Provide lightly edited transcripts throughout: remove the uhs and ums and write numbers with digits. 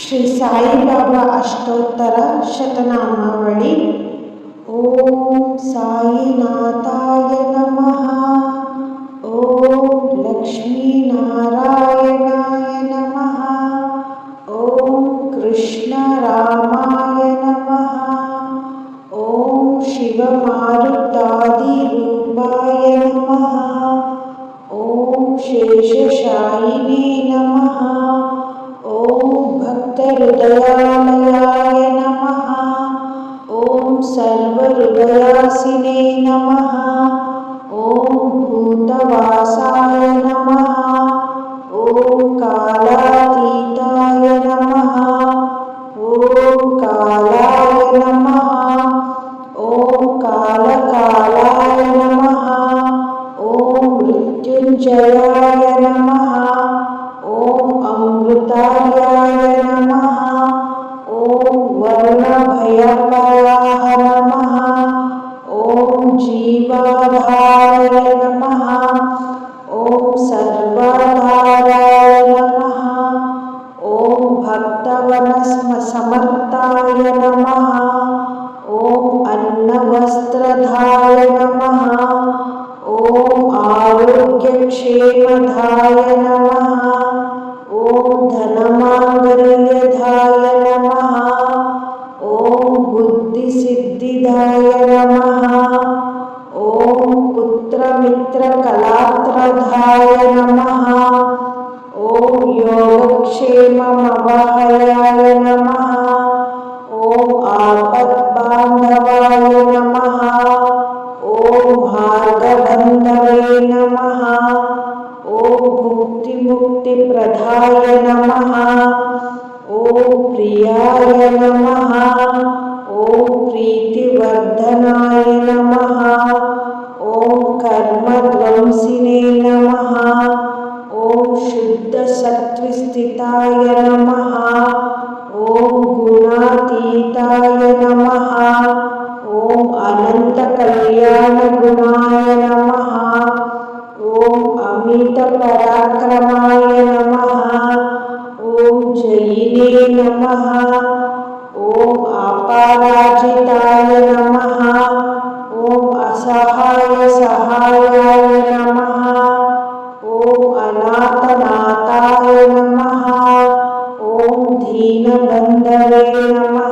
ಶ್ರೀ ಸಾಯಿಬಾಬಾ ಅಷ್ಟೋತ್ತರ ಶತನಾಮಾವಳಿ. ಓಂ ಸಾಯಿನಾಥಾಯ ನಮಃ. ಓಂ ಲಕ್ಷ್ಮೀನಾರಾಯಣಾಯ ನಮಃ. ಓಂ ಕೃಷ್ಣ ರಾಮಾಯ ನಮಃ. ಓಂ ಶಿವಮಾರುತಾದಿ ರೂಪಾಯ ನಮಃ. ಓಂ ಶೇಷಶಾಯಿನೇ ನಮಃ. ಓಂ ಭಕ್ತಹೃದಯಾಲಯಾಯ ನಮಃ. ಓಂ ಸರ್ವಹೃದಯಾಸಿನೇ ನಮಃ. ಓಂ ಭೂತವಾಸಾಯ ನಮಃ. ಓಂ ಕಾಲಾತೀತಾಯ ನಮಃ. ಓಂ ಕಾಲಾಯ ನಮಃ. ಓಂ ಕಾಲಕಾಲಾಯ ನಮಃ. ಓಂ ಮೃತ್ಯುಂಜಯಾಯ ನಮಃ. ಓಂ ಅಮೃತಾಯ ನಮಃ. ಓಂ ವರ್ಣಭಯಪರಾಹ ನಮಃ. ಓಂ ಜೀವಾಧಾರಾಯ ನಮಃ. ಓಂ ಸರ್ವಾಧಾರಾಯ ನಮಃ. ಓಂ ಭಕ್ತವನಸಮರ್ಥಾಯ ನಮಃ. ಓಂ ಅನ್ನವಸ್ತ್ರಧಾಯ ನಮಃ. ಓಂ ಆರೋಗ್ಯಕ್ಷೇಮಧಾಯ ನಮಃ. ಓಂ ಧನಮಾಂಗಲ್ಯಧಾಯ ನಮಃ. ಓಂ ಬುದ್ಧಿಸಿದ್ಧಿದಾಯ ನಮಃ. ಓಂ ಪುತ್ರಮಿತ್ರಕಲಾತ್ರಧಾಯ ನಮಃ. ಓಂ ಯೋಗಕ್ಷೇಮಮವಹಯಾಯ ನಮಃ. ಓಂ ಆಪದ್ಬಾಂಧವಾಯ ನಮಃ. ಓಂ ಮಾರ್ಗಬಂಧವೇ ನಮಃ. ಓಂ ಮುಕ್ತಿಪ್ರದಾಯ ನಮಃ. ಓಂ ಪ್ರಿಯಾಯ ನಮಃ. ಓಂ ಪ್ರೀತಿವರ್ಧನಾಯ ನಮಃ. ಓಂ ಕರ್ಮಧ್ವಂಸಿನೇ ನಮಃ. ಓಂ ಶುದ್ಧ ಸತ್ವಸ್ಥಿತಾಯ ನಮಃ. ಓಂ ಗುಣಾತೀತಾಯ ನಮಃ. ಓಂ ಅನಂತ ಕಲ್ಯಾಣ ಗುಣಾಯ ನಮಃ. ಓಂ ಅಮಿತ ಪರಾಕ್ರಮಾಯ ನಮಃ. ಓಂ ಜಯಿನೇ ನಮಃ. ಓಂ ಅಪರಾಜಿತಾಯ ನಮಃ. ಓಂ ಅಸಹಾಯ ಸಹಾಯಾಯ ನಮಃ. ಓಂ ಅನಾಥನಾಥಾಯ ನಮಃ. ಓಂ ದೀನಬಂಧವೇ ನಮಃ.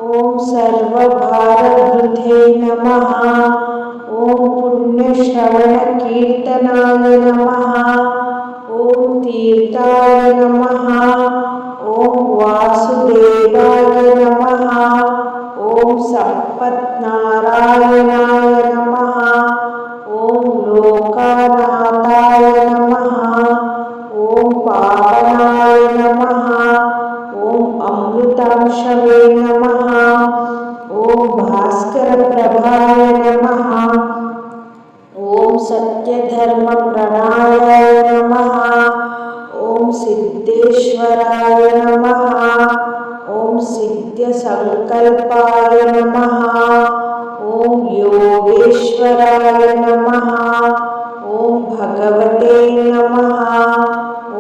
ಓಂ ಸರ್ವಭಾರಧೃತೆ ನಮಃ. ಓಂ ಪುಣ್ಯಶ್ರವಣ ಕೀರ್ತನಾಯ ನಮಃ. ಓಂ ತೀರ್ಥಾಯ ನಮಃ. ಓಂ ವಾಸುದೇವಾಯ ನಮಃ. ಓಂ ಸಂಪತ್ನಾರಾಯಣಾಯ ನಮಃ. ಓಂ ಲೋಕನಾಥಾಯ ನಮಃ. ಓಂ ಪಾವನಾಯ ನಮಃ. ಓಂ ಅಮೃತಾಂಶವೇ ನಮಃ. ಓಂ ಭಾಸ್ಕರ ಪ್ರಭಾಯ ನಮಃ. ಓಂ ಸತ್ಯಧರ್ಮ ಪ್ರಣಾಯಾಯ ನಮಃ. ಓಂ ಸಿದ್ದೇಶ್ವರಾಯ ನಮಃ. ಓಂ ಸಿದ್ಧ ಸಂಕಲ್ಪಾಯ ನಮಃ. ಓಂ ಯೋಗೇಶ್ವರಾಯ ನಮಃ. ಓಂ ಭಗವತೆ ನಮಃ.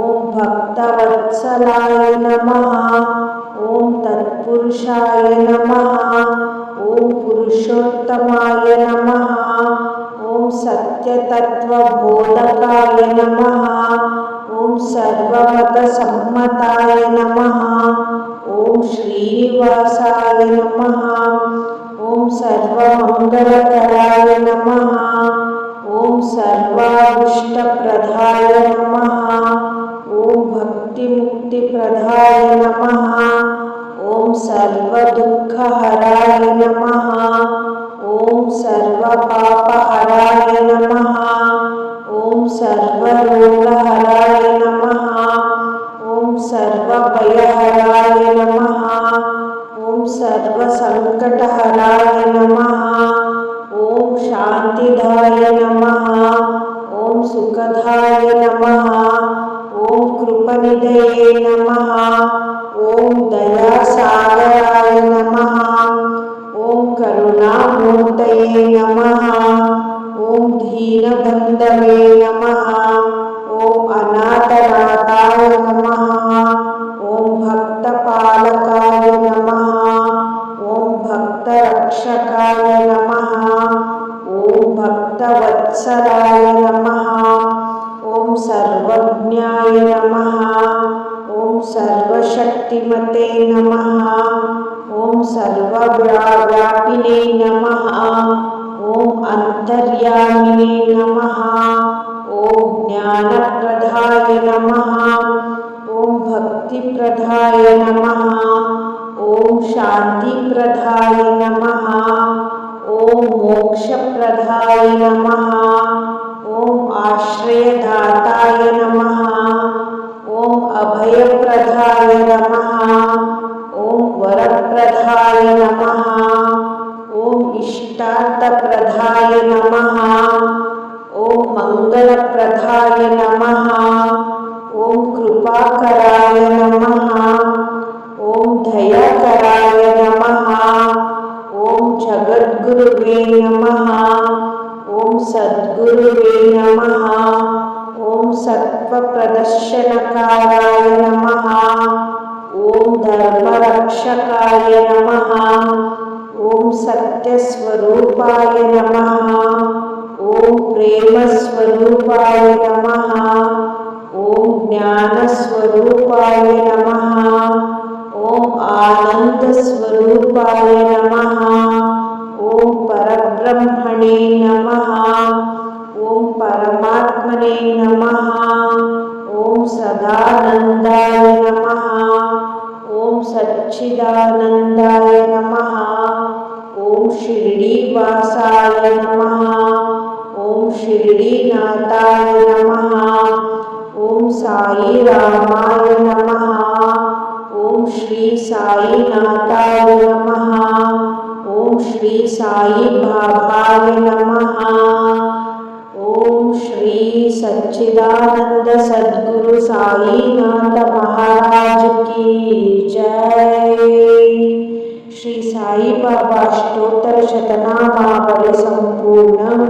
ಓಂ ಭಕ್ತವತ್ಸಲಾಯ ನಮಃ. ಓಂ ತತ್ಪುರುಷಾಯ ನಮಃ. ಓಂ ಪುರುಷೋತ್ತಮಾಯ ನಮಃ. ಓಂ ಸತ್ಯತತ್ವಬೋಧಕಾಯ ನಮಃ. ಓಂ ಸರ್ವಮತ ಸಮ್ಮತಾಯ ನಮಃ. ಓಂ ಶ್ರೀನಿವಾಸಾಯ ನಮಃ. ಓಂ ಸರ್ವಮಂಗಲಕರಾಯ ನಮಃ. ಓಂ ಸರ್ವಾಭೀಷ್ಟಪ್ರದಾಯ ನಮಃ. ಓಂ ಭಕ್ತಿಮುಕ್ತಿಪ್ರದಾಯ ನಮಃ. ಓಂ ಸರ್ವದುಃಖಹರಾಯ ನಮಃ. ಓಂ ಸರ್ವಪಾಪಹರಾಯ ನಮಃ. ಓಂ ಸರ್ವರೋಗಹರಾಯ ನಮಃ. ಓಂ ಸರ್ವಭಯಹರಾಯ ನಮಃ. ಓಂ ಸರ್ವಸಂಕಟಹರಾಯ ನಮಃ. ಓಂ ಶಾಂತಿದಾಯ ನಮಃ. ಓಂ ಸುಖದಾಯ ನಮಃ. ಓಂ ಕೃಪನಿಧಯೇ ನಮಃ. ಓಂ ದಯಾಸಾಗರಾಯ ನಮಃ. ಓಂ ಕರುಣಾಮೂರ್ತಯೇ ನಮಃ. ಓಂ ದೀನಬಂಧವೇ ನಮಃ. ಓಂ ಅನಾಥನಾಥಾಯ ನಮಃ. ಓಂ ಭಕ್ತ पूर्णाय नमः। ॐ सर्वशक्तिमते नमः। ॐ सर्वव्यापिने नमः। ॐ अन्तर्यामिने नमः। ॐ ज्ञानप्रदाय नमः। ॐ भक्तिप्रदाय नमः। ॐ शान्तिप्रदाय नमः। ॐ मोक्षप्रदाय नमः। ॐ आश्रयदाताय नमः। ॐ अभयप्रदाय नमः। ॐ वरप्रदाय नमः। ॐ इष्टार्थप्रदाय नमः। ॐ मङ्गलप्रदाय नमः। ॐ कृपाकराय नमः। ॐ दयाकराय नमः। ॐ जगद्गुरुवे नमः। ॐ सद्गुरुवे नमः। ॐ सत्त्वप्रदर्शनकाराय नमः। ॐ धर्मरक्षकाय नमः। ॐ सत्यस्वरूपाय नमः। ॐ प्रेमस्वरूपाय नमः। ॐ ज्ञानस्वरूपाय नमः। ॐ आनन्दस्वरूपाय नमः। ॐ परब्रह्मणे नमः। ॐ परमात्मने नमः। ॐ सदानन्दाय नमः। ॐ सच्चिदानन्दाय नमः। ॐ शिरडीवासाय नमः। ॐ शिरडीनाथाय नमः। ॐ साईरामाय नमः। ॐ श्री साईनाथाय नमः। ॐ श्री साई बाबाय नमः। ॐ श्री सच्चिदानंद सद्गुरु साईनाथ महाराज की जय। श्री साई बाबा अष्टोत्तर शतनामावली संपूर्णम्।